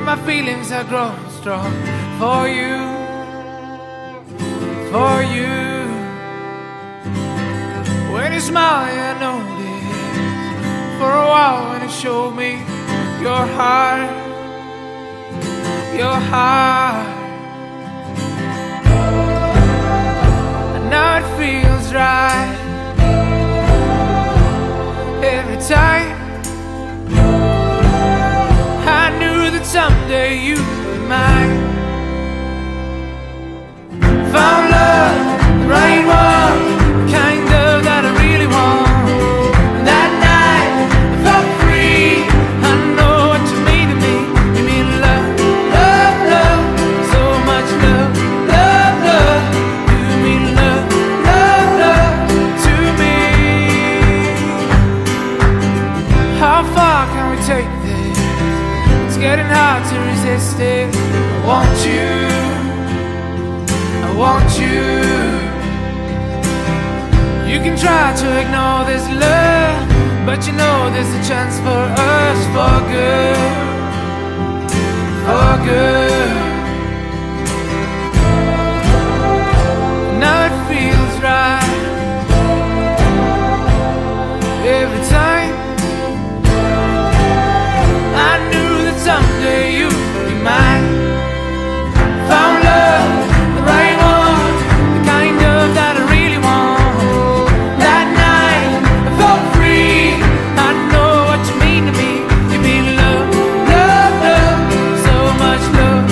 my feelings are growing strong for you, for you. When you smile, I notice for a while when you show me your heart, your heart. And now it feels right every time. I knew that someday you'd be mine. Found love, the right one, the kind of that I really want. And that night I felt free. I know what you mean to me. You mean love, love, love, so much love, love, love. You mean love, love, love to me. How far can we take this? It's getting hard to resist it. I want you, I want you. You can try to ignore this love, but you know there's a chance for us, for good, for good. Now it feels right every time. I knew that someday you'd be mine. Found love, the right one, the kind of that I really want. That night I felt free. I know what you mean to me. You mean love, love, love, so much love,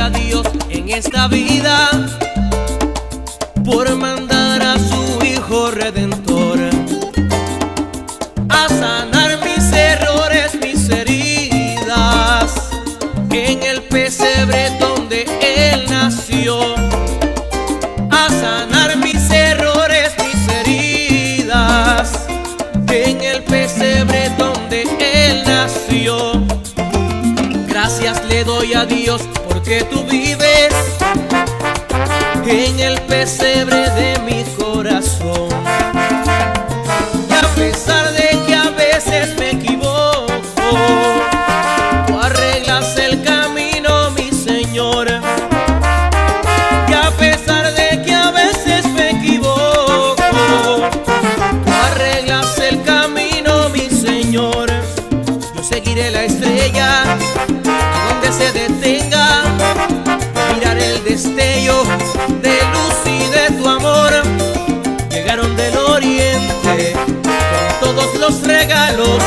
a Dios en esta vida por mandar a su Hijo Redentor a sanar mis errores, mis heridas en el pesebre donde Él nació. A sanar mis errores, mis heridas en el pesebre donde Él nació. Gracias le doy a Dios porque tú vives en el pesebre de mi corazón. Y a pesar de que a veces me equivoco, tú arreglas el camino, mi Señor. Y a pesar de que a veces me equivoco, tú arreglas el camino, mi Señor. Yo seguiré la estrella a donde se detenga, mirar el destello de luz y de tu amor. Llegaron del oriente con todos los regalos,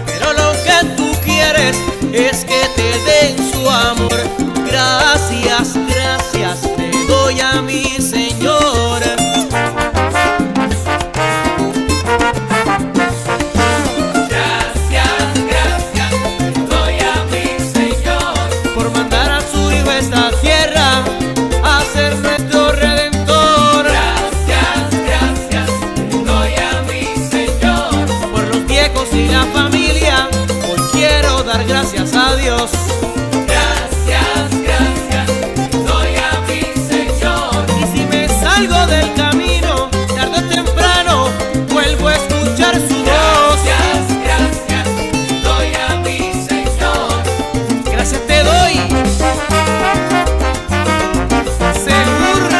pero lo que tú quieres es que te den su amor. Gracias, gracias te doy a mi Señor. Y la familia, hoy quiero dar gracias a Dios. Gracias, gracias, doy a mi Señor. Y si me salgo del camino, tarde o temprano, vuelvo a escuchar su voz. Gracias, gracias, doy a mi Señor. Gracias te doy. Seguro.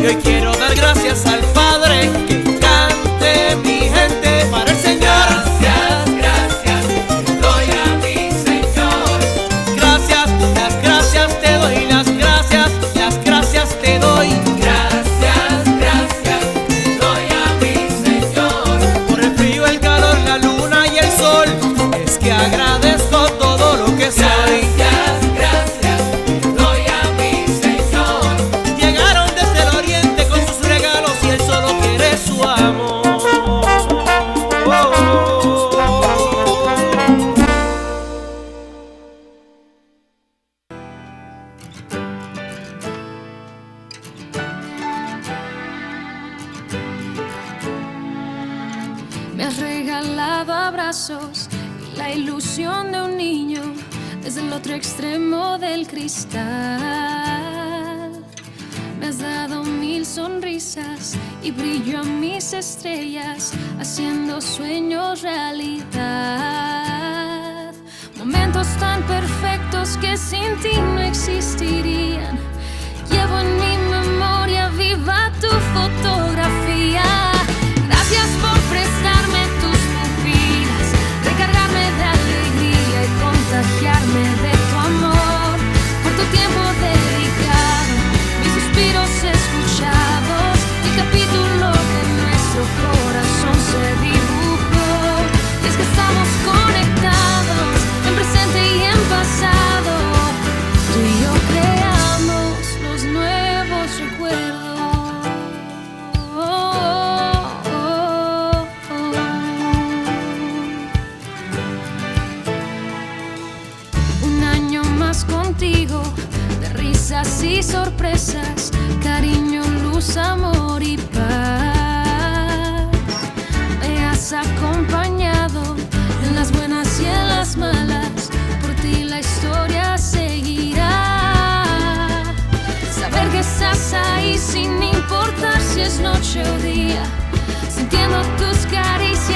Hoy quiero dar gracias al Padre, que cante mi gente para el Señor. Gracias, gracias, doy a mi Señor. Gracias, las gracias te doy, las gracias te doy. Gracias, gracias, doy a mi Señor. Por el frío, el calor, la luna y el sol, es que agradezco todo lo que soy. Gracias, gracias, doy a mi Señor. Llegaron desde el oriente con sus regalos y Él solo quiere su amor. Me has regalado abrazos y la ilusión de un niño desde el otro extremo del cristal. Me has dado 1000 sonrisas y brillo a mis estrellas, haciendo sueños realidad. Momentos tan perfectos que sin ti no existirían. Llevo en mi memoria viva tu fotografía. Gracias por prestarme tus pupilas, recargarme de alegría y contagiarme de tu amor. Por tu tiempo dedicado, mis suspiros escuchados, el capítulo de nuestro corazón se dibujó. Y es que estamos conectados en presente y en pasado. Tú y yo creamos los nuevos recuerdos. Un año más contigo, de risas y sorpresas, cariño, luz, amor y paz. Me has acompañado en las buenas y en las malas, por ti la historia seguirá. Saber que estás ahí sin importar si es noche o día, sintiendo tus caricias